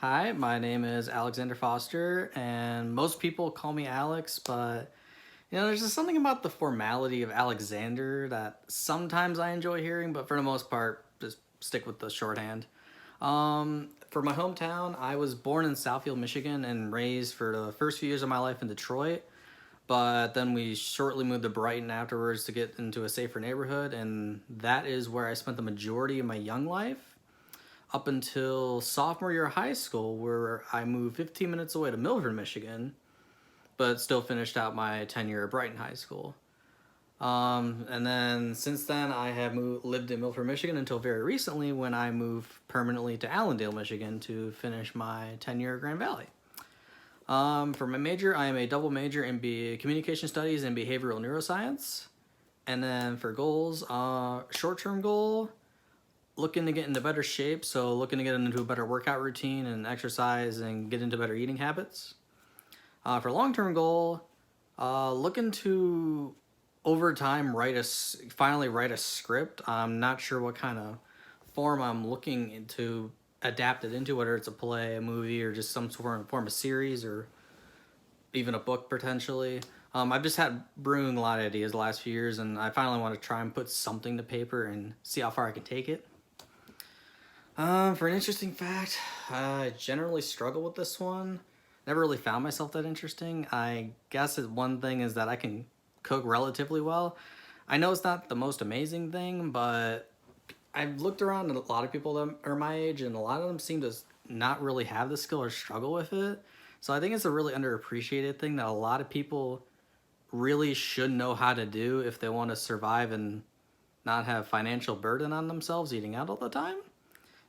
Hi, my name is Alexander Foster, and most people call me Alex, but there's just something about the formality of Alexander that sometimes I enjoy hearing, but for the most part, just stick with the shorthand. For my hometown, I was born in Southfield, Michigan, and raised for the first few years of my life in Detroit, but then we shortly moved to Brighton afterwards to get into a safer neighborhood, and that is where I spent the majority of my young life up until sophomore year of high school, where I moved 15 minutes away to Milford, Michigan, but still finished out my tenure at Brighton High School. And then since then, I have lived in Milford, Michigan until very recently when I moved permanently to Allendale, Michigan to finish my tenure at Grand Valley. For my major, I am a double major in communication studies and behavioral neuroscience. And then for goals, short-term goal, looking to get into better shape, so looking to get into a better workout routine and exercise and get into better eating habits. For long-term goal, looking to over time finally write a script. I'm not sure what kind of form I'm looking to adapt it into, whether it's a play, a movie, or just some form of series, or even a book potentially. I've just had brewing a lot of ideas the last few years, and I finally want to try and put something to paper and see how far I can take it. For an interesting fact, I generally struggle with this one. Never really found myself that interesting. I guess one thing is that I can cook relatively well. I know it's not the most amazing thing, but I've looked around at a lot of people that are my age, and a lot of them seem to not really have the skill or struggle with it. So I think it's a really underappreciated thing that a lot of people really should know how to do if they want to survive and not have financial burden on themselves eating out all the time.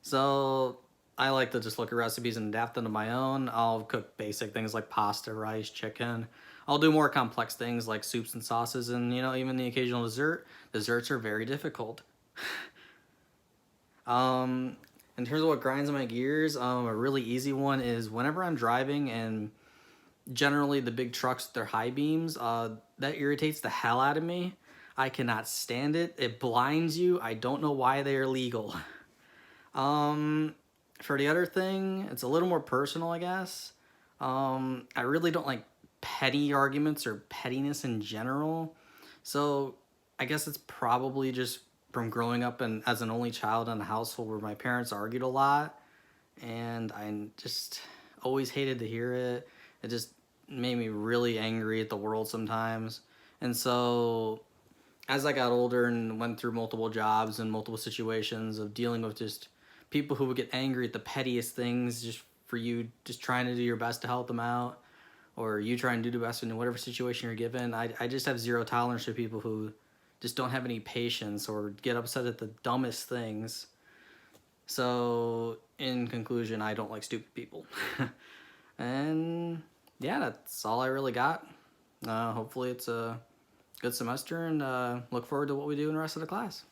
So I like to just look at recipes and adapt them to my own. I'll cook basic things like pasta, rice, chicken. I'll do more complex things like soups and sauces, and even the occasional dessert. Desserts are very difficult. In terms of what grinds my gears, a really easy one is whenever I'm driving and generally the big trucks with their high beams, that irritates the hell out of me. I cannot stand it. It blinds you. I don't know why they are legal. For the other thing, it's a little more personal, I guess. I really don't like petty arguments or pettiness in general. So I guess it's probably just from growing up as an only child in a household where my parents argued a lot, and I just always hated to hear it. It just made me really angry at the world sometimes. And so as I got older and went through multiple jobs and multiple situations of dealing with just people who would get angry at the pettiest things just for you just trying to do your best to help them out, or you try and do the best in whatever situation you're given, I just have zero tolerance for people who just don't have any patience or get upset at the dumbest things. So in conclusion, I don't like stupid people. And yeah, that's all I really got. Hopefully it's a good semester, and look forward to what we do in the rest of the class.